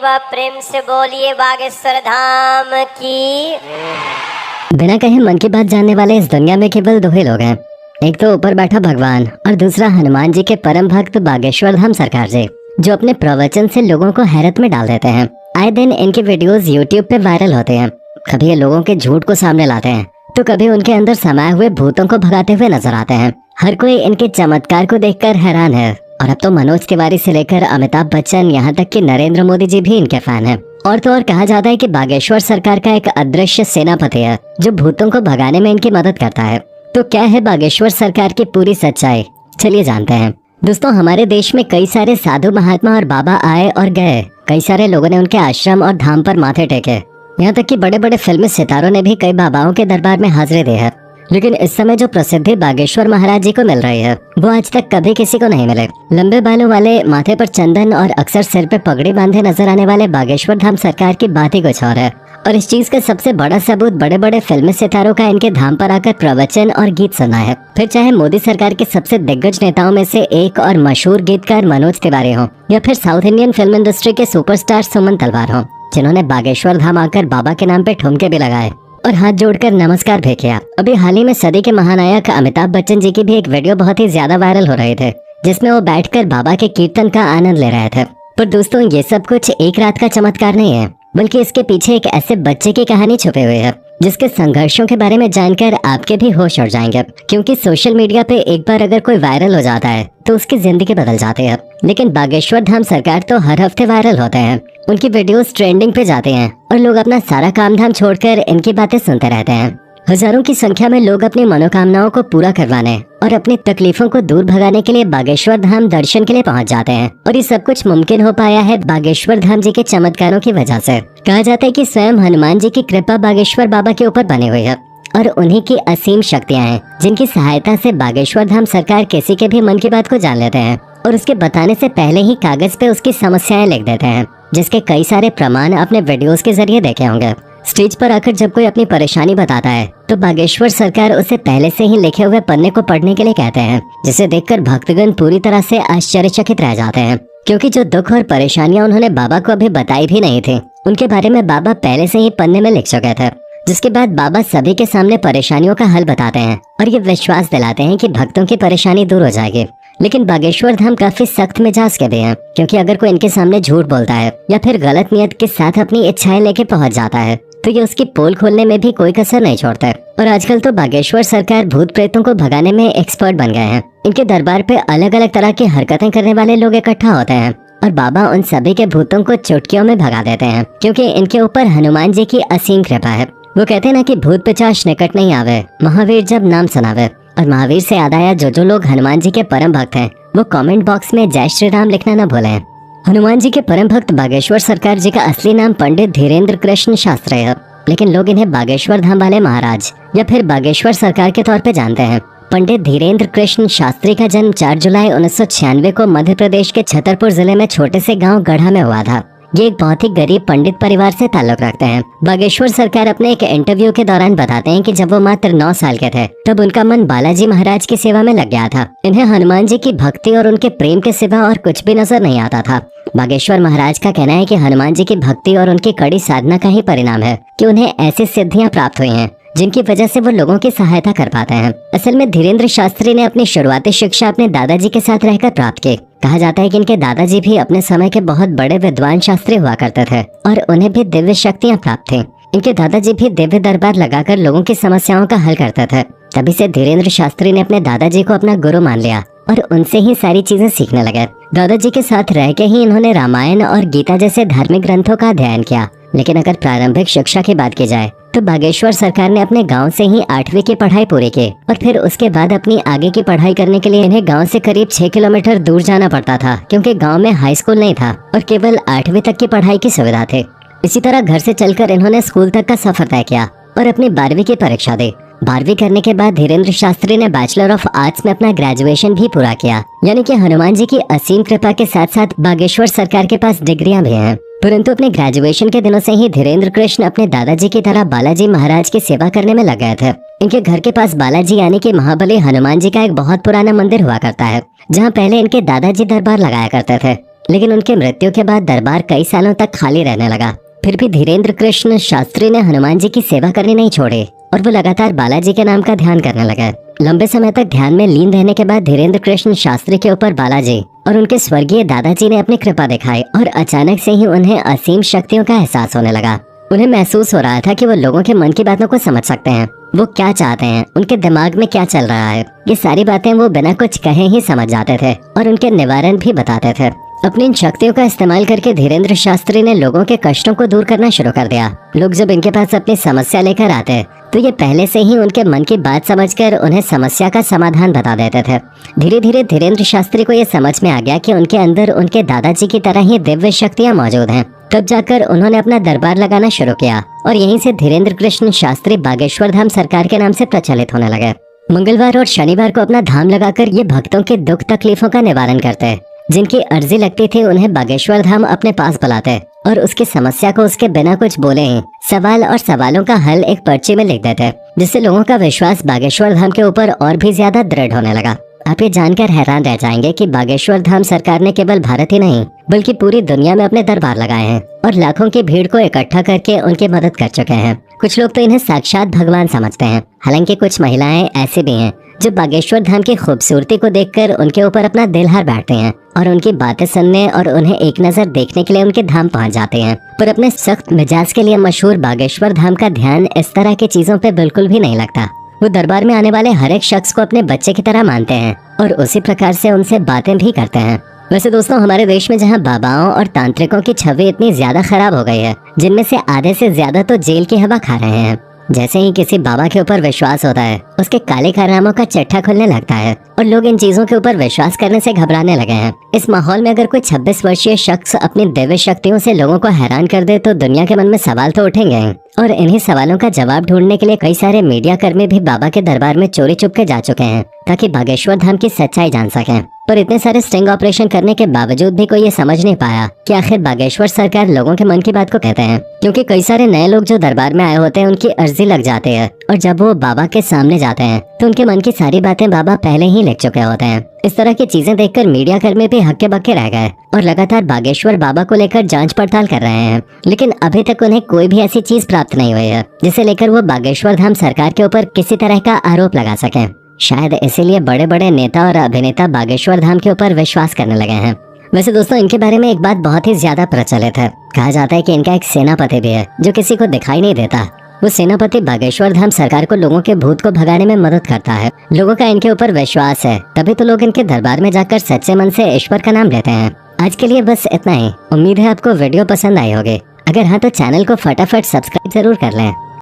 एक बार प्रेम से बोलिए बागेश्वर धाम की। बिना कहे मन की बात जानने वाले इस दुनिया में केवल दो ही लोग हैं, एक तो ऊपर बैठा भगवान और दूसरा हनुमान जी के परम भक्त बागेश्वर धाम सरकार जी, जो अपने प्रवचन से लोगों को हैरत में डाल देते हैं। आए दिन इनके वीडियोस यूट्यूब पे वायरल होते हैं। कभी ये लोगों के झूठ को सामने लाते हैं तो कभी उनके अंदर समाये हुए भूतों को भगाते हुए नजर आते हैं। हर कोई इनके चमत्कार को देखकर हैरान है और अब तो मनोज तिवारी से लेकर अमिताभ बच्चन यहाँ तक कि नरेंद्र मोदी जी भी इनके फैन हैं। और तो और कहा जाता है कि बागेश्वर सरकार का एक अदृश्य सेनापति है जो भूतों को भगाने में इनकी मदद करता है। तो क्या है बागेश्वर सरकार की पूरी सच्चाई, चलिए जानते हैं। दोस्तों, हमारे देश में कई सारे साधु महात्मा और बाबा आए और गए। कई सारे लोगों ने उनके आश्रम और धाम पर माथे टेके। यहाँ तक कि बड़े बड़े फिल्मी सितारों ने भी कई बाबाओं के दरबार में हाजिरी दी है। लेकिन इस समय जो प्रसिद्धि बागेश्वर महाराज जी को मिल रही है वो आज तक कभी किसी को नहीं मिले। लंबे बालों वाले, माथे पर चंदन और अक्सर सिर पे पगड़ी बांधे नजर आने वाले बागेश्वर धाम सरकार की बात ही कुछ और है। और इस चीज का सबसे बड़ा सबूत बड़े बड़े फिल्मी सितारों का इनके धाम पर आकर प्रवचन और गीत सुनना है। फिर चाहे मोदी सरकार के सबसे दिग्गज नेताओं में से एक और मशहूर गीतकार मनोज तिवारी हो, या फिर साउथ इंडियन फिल्म इंडस्ट्री के सुपरस्टार सुमन तलवार हो, जिन्होंने बागेश्वर धाम आकर बाबा के नाम पे ठुमके भी लगाए और हाथ जोड़कर नमस्कार भी किया। अभी हाल ही में सदी के महानायक अमिताभ बच्चन जी की भी एक वीडियो बहुत ही ज्यादा वायरल हो रहे थे, जिसमें वो बैठकर बाबा के कीर्तन का आनंद ले रहे थे। पर दोस्तों, ये सब कुछ एक रात का चमत्कार नहीं है, बल्कि इसके पीछे एक ऐसे बच्चे की कहानी छुपी हुई है जिसके संघर्षों के बारे में जानकर आपके भी होश उड़ जाएंगे। क्योंकि सोशल मीडिया पे एक बार अगर कोई वायरल हो जाता है तो उसकी जिंदगी बदल जाती है। लेकिन बागेश्वर धाम सरकार तो हर हफ्ते वायरल होते हैं, उनकी वीडियोस ट्रेंडिंग पे जाते हैं और लोग अपना सारा काम धाम छोड़कर इनकी बातें सुनते रहते हैं। हजारों की संख्या में लोग अपनी मनोकामनाओं को पूरा करवाने और अपनी तकलीफों को दूर भगाने के लिए बागेश्वर धाम दर्शन के लिए पहुंच जाते हैं। और ये सब कुछ मुमकिन हो पाया है बागेश्वर धाम जी के चमत्कारों की वजह से। कहा जाता है कि स्वयं हनुमान जी की कृपा बागेश्वर बाबा के ऊपर बनी हुई है और उन्हीं की असीम शक्तियां हैं, जिनकी सहायता से बागेश्वर धाम सरकार किसी के भी मन की बात को जान लेते हैं और उसके बताने से पहले ही कागज पे उसकी समस्याएं लिख देते हैं, जिसके कई सारे प्रमाण अपने वीडियोस के जरिए देखे होंगे। स्टेज पर आकर जब कोई अपनी परेशानी बताता है तो बागेश्वर सरकार उसे पहले से ही लिखे हुए पन्ने को पढ़ने के लिए कहते हैं, जिसे देखकर भक्तगण पूरी तरह से आश्चर्यचकित रह जाते हैं। क्योंकि जो दुख और परेशानियां उन्होंने बाबा को अभी बताई भी नहीं थी, उनके बारे में बाबा पहले से ही पन्ने में लिख चुके थे। जिसके बाद बाबा सभी के सामने परेशानियों का हल बताते हैं और ये विश्वास दिलाते हैं कि भक्तों की परेशानी दूर हो जाएगी। लेकिन बागेश्वर धाम काफी सख्त मिजाज के भी हैं, क्योंकि अगर कोई इनके सामने झूठ बोलता है या फिर गलत नियत के साथ अपनी इच्छाएं लेके पहुंच जाता है तो ये उसकी पोल खोलने में भी कोई कसर नहीं छोड़ते। और आजकल तो बागेश्वर सरकार भूत प्रेतों को भगाने में एक्सपर्ट बन गए हैं। इनके दरबार पे अलग अलग तरह की हरकतें करने वाले लोग इकट्ठा होते हैं और बाबा उन सभी के भूतों को चुटकियों में भगा देते हैं, क्योंकि इनके ऊपर हनुमान जी की असीम कृपा है। वो कहते हैं ना कि भूत पिशाच निकट नहीं आवे, महावीर जब नाम सुनावे। और महावीर से याद आया, जो लोग हनुमान जी के परम भक्त हैं वो कमेंट बॉक्स में जय श्री राम लिखना न भूलें। हनुमान जी के परम भक्त बागेश्वर सरकार जी का असली नाम पंडित धीरेन्द्र कृष्ण शास्त्री है, लेकिन लोग इन्हें बागेश्वर धाम वाले महाराज या फिर बागेश्वर सरकार के तौर पे जानते हैं। पंडित धीरेन्द्र कृष्ण शास्त्री का जन्म 4 जुलाई 1996 को मध्य प्रदेश के छतरपुर जिले में छोटे से गांव गढ़ा में हुआ था। ये एक बहुत ही गरीब पंडित परिवार से ताल्लुक रखते हैं। बागेश्वर सरकार अपने एक इंटरव्यू के दौरान बताते हैं कि जब वो मात्र 9 साल के थे तब उनका मन बालाजी महाराज की सेवा में लग गया था। इन्हें हनुमान जी की भक्ति और उनके प्रेम के सिवा और कुछ भी नजर नहीं आता था। बागेश्वर महाराज का कहना है कि हनुमान जी की भक्ति और उनकी कड़ी साधना का ही परिणाम है कि उन्हें ऐसी सिद्धियां प्राप्त हुई हैं जिनकी वजह से वो लोगों की सहायता कर पाते हैं। असल में धीरेन्द्र शास्त्री ने अपनी शुरुआती शिक्षा अपने दादाजी के साथ रहकर प्राप्त की। कहा जाता है कि इनके दादाजी भी अपने समय के बहुत बड़े विद्वान शास्त्री हुआ करते थे और उन्हें भी दिव्य शक्तियां प्राप्त थी। इनके दादाजी भी दिव्य दरबार लगाकर लोगों की समस्याओं का हल करते थे। तभी से धीरेन्द्र शास्त्री ने अपने दादाजी को अपना गुरु मान लिया और उनसे ही सारी चीजें सीखने लगे। दादाजी के साथ रह के ही इन्होंने रामायण और गीता जैसे धार्मिक ग्रंथों का अध्ययन किया। लेकिन अगर प्रारंभिक शिक्षा की बात की जाए तो बागेश्वर सरकार ने अपने गांव से ही 8वीं की पढ़ाई पूरी की और फिर उसके बाद अपनी आगे की पढ़ाई करने के लिए इन्हें गांव से करीब 6 किलोमीटर दूर जाना पड़ता था, क्योंकि गांव में हाई स्कूल नहीं था और केवल 8वीं तक की पढ़ाई की सुविधा थी। इसी तरह घर से चलकर इन्होंने स्कूल तक का सफर तय किया और अपनी 12वीं की परीक्षा दी। 12वीं करने के बाद धीरेन्द्र शास्त्री ने बैचलर ऑफ आर्ट्स में अपना ग्रेजुएशन भी पूरा किया। यानी कि हनुमान जी की असीम कृपा के साथ साथ बागेश्वर सरकार के पास डिग्रियां भी हैं। परंतु अपने ग्रेजुएशन के दिनों से ही धीरेन्द्र कृष्ण अपने दादाजी की तरह बालाजी महाराज की सेवा करने में लग गए थे। इनके घर के पास बालाजी यानी कि महाबली हनुमान जी का एक बहुत पुराना मंदिर हुआ करता है, जहाँ पहले इनके दादाजी दरबार लगाया करते थे। लेकिन उनके मृत्यु के बाद दरबार कई सालों तक खाली रहने लगा। फिर भी धीरेन्द्र कृष्ण शास्त्री ने हनुमान जी की सेवा करनी नहीं छोड़ी और वो लगातार बालाजी के नाम का ध्यान करने लगे। लंबे समय तक ध्यान में लीन रहने के बाद धीरेन्द्र कृष्ण शास्त्री के ऊपर बालाजी और उनके स्वर्गीय दादाजी ने अपनी कृपा दिखाई और अचानक से ही उन्हें असीम शक्तियों का एहसास होने लगा। उन्हें महसूस हो रहा था कि वो लोगों के मन की बातों को समझ सकते हैं, वो क्या चाहते हैं, उनके दिमाग में क्या चल रहा है। ये सारी बातें वो बिना कुछ कहे ही समझ जाते थे और उनके निवारण भी बताते थे। अपनी इन शक्तियों का इस्तेमाल करके धीरेन्द्र शास्त्री ने लोगों के कष्टों को दूर करना शुरू कर दिया। लोग जब इनके पास अपनी समस्या लेकर आते तो ये पहले से ही उनके मन की बात समझकर उन्हें समस्या का समाधान बता देते थे। धीरे धीरे धीरेन्द्र शास्त्री को ये समझ में आ गया कि उनके अंदर उनके दादाजी की तरह ही दिव्य शक्तियाँ मौजूद हैं। तब जाकर उन्होंने अपना दरबार लगाना शुरू किया और यहीं से धीरेन्द्र कृष्ण शास्त्री बागेश्वर धाम सरकार के नाम से प्रचलित होने लगे। मंगलवार और शनिवार को अपना धाम लगाकर ये भक्तों के दुख तकलीफों का निवारण करते। जिनकी अर्जी लगती थी उन्हें बागेश्वर धाम अपने पास बुलाते और उसकी समस्या को उसके बिना कुछ बोले ही सवाल और सवालों का हल एक पर्ची में लिख देते, जिससे लोगों का विश्वास बागेश्वर धाम के ऊपर और भी ज्यादा दृढ़ होने लगा। आप ये जानकर हैरान रह जाएंगे कि बागेश्वर धाम सरकार ने केवल भारत ही नहीं बल्कि पूरी दुनिया में अपने दरबार लगाए हैं और लाखों की भीड़ को इकट्ठा करके उनकी मदद कर चुके हैं। कुछ लोग तो इन्हें साक्षात भगवान समझते हैं। हालांकि कुछ महिलाएं ऐसी भी हैं जो बागेश्वर धाम की खूबसूरती को देखकर उनके ऊपर अपना दिल हार बैठते हैं और उनकी बातें सुनने और उन्हें एक नजर देखने के लिए उनके धाम पहुंच जाते हैं। पर अपने सख्त मिजाज के लिए मशहूर बागेश्वर धाम का ध्यान इस तरह की चीजों पे बिल्कुल भी नहीं लगता। वो दरबार में आने वाले हर एक शख्स को अपने बच्चे की तरह मानते हैं और उसी प्रकार से उनसे बातें भी करते हैं। वैसे दोस्तों, हमारे देश में जहाँ बाबाओं और तांत्रिकों की छवि इतनी ज्यादा खराब हो गई है, जिनमें से आधे से ज्यादा तो जेल की हवा खा रहे हैं। जैसे ही किसी बाबा के ऊपर विश्वास होता है, उसके काले कारनामों का चट्टा खुलने लगता है और लोग इन चीजों के ऊपर विश्वास करने से घबराने लगे हैं। इस माहौल में अगर कोई 26 वर्षीय शख्स अपनी दिव्य शक्तियों से लोगों को हैरान कर दे तो दुनिया के मन में सवाल तो उठेंगे और इन्हीं सवालों का जवाब ढूंढने के लिए कई सारे मीडिया कर्मी भी बाबा के दरबार में चोरी छुपके जा चुके हैं ताकि बागेश्वर धाम की सच्चाई जान सकें। पर इतने सारे स्टिंग ऑपरेशन करने के बावजूद भी कोई ये समझ नहीं पाया कि आखिर बागेश्वर सरकार लोगों के मन की बात को कहते हैं, क्योंकि कई सारे नए लोग जो दरबार में आए होते हैं उनकी अर्जी लग जाती है और जब वो बाबा के सामने जाते हैं तो उनके मन की सारी बातें बाबा पहले ही लिख चुके होते हैं। इस तरह की चीजें देखकर मीडिया कर्मी भी हक्के बक्के रह गए और लगातार बागेश्वर बाबा को लेकर जांच पड़ताल कर रहे हैं, लेकिन अभी तक उन्हें कोई भी ऐसी चीज प्राप्त नहीं हुई है जिसे लेकर वो बागेश्वर धाम सरकार के ऊपर किसी तरह का आरोप लगा सके। शायद इसीलिए बड़े बड़े नेता और अभिनेता बागेश्वर धाम के ऊपर विश्वास करने लगे हैं। वैसे दोस्तों, इनके बारे में एक बात बहुत ही ज्यादा प्रचलित है। कहा जाता है कि इनका एक सेनापति भी है जो किसी को दिखाई नहीं देता। वो सेनापति बागेश्वर धाम सरकार को लोगों के भूत को भगाने में मदद करता है। लोगों का इनके ऊपर विश्वास है, तभी तो लोग इनके दरबार में जाकर सच्चे मन से ईश्वर का नाम लेते हैं। आज के लिए बस इतना ही। उम्मीद है आपको वीडियो पसंद आई होगी। अगर हाँ तो चैनल को फटाफट सब्सक्राइब जरूर कर लें।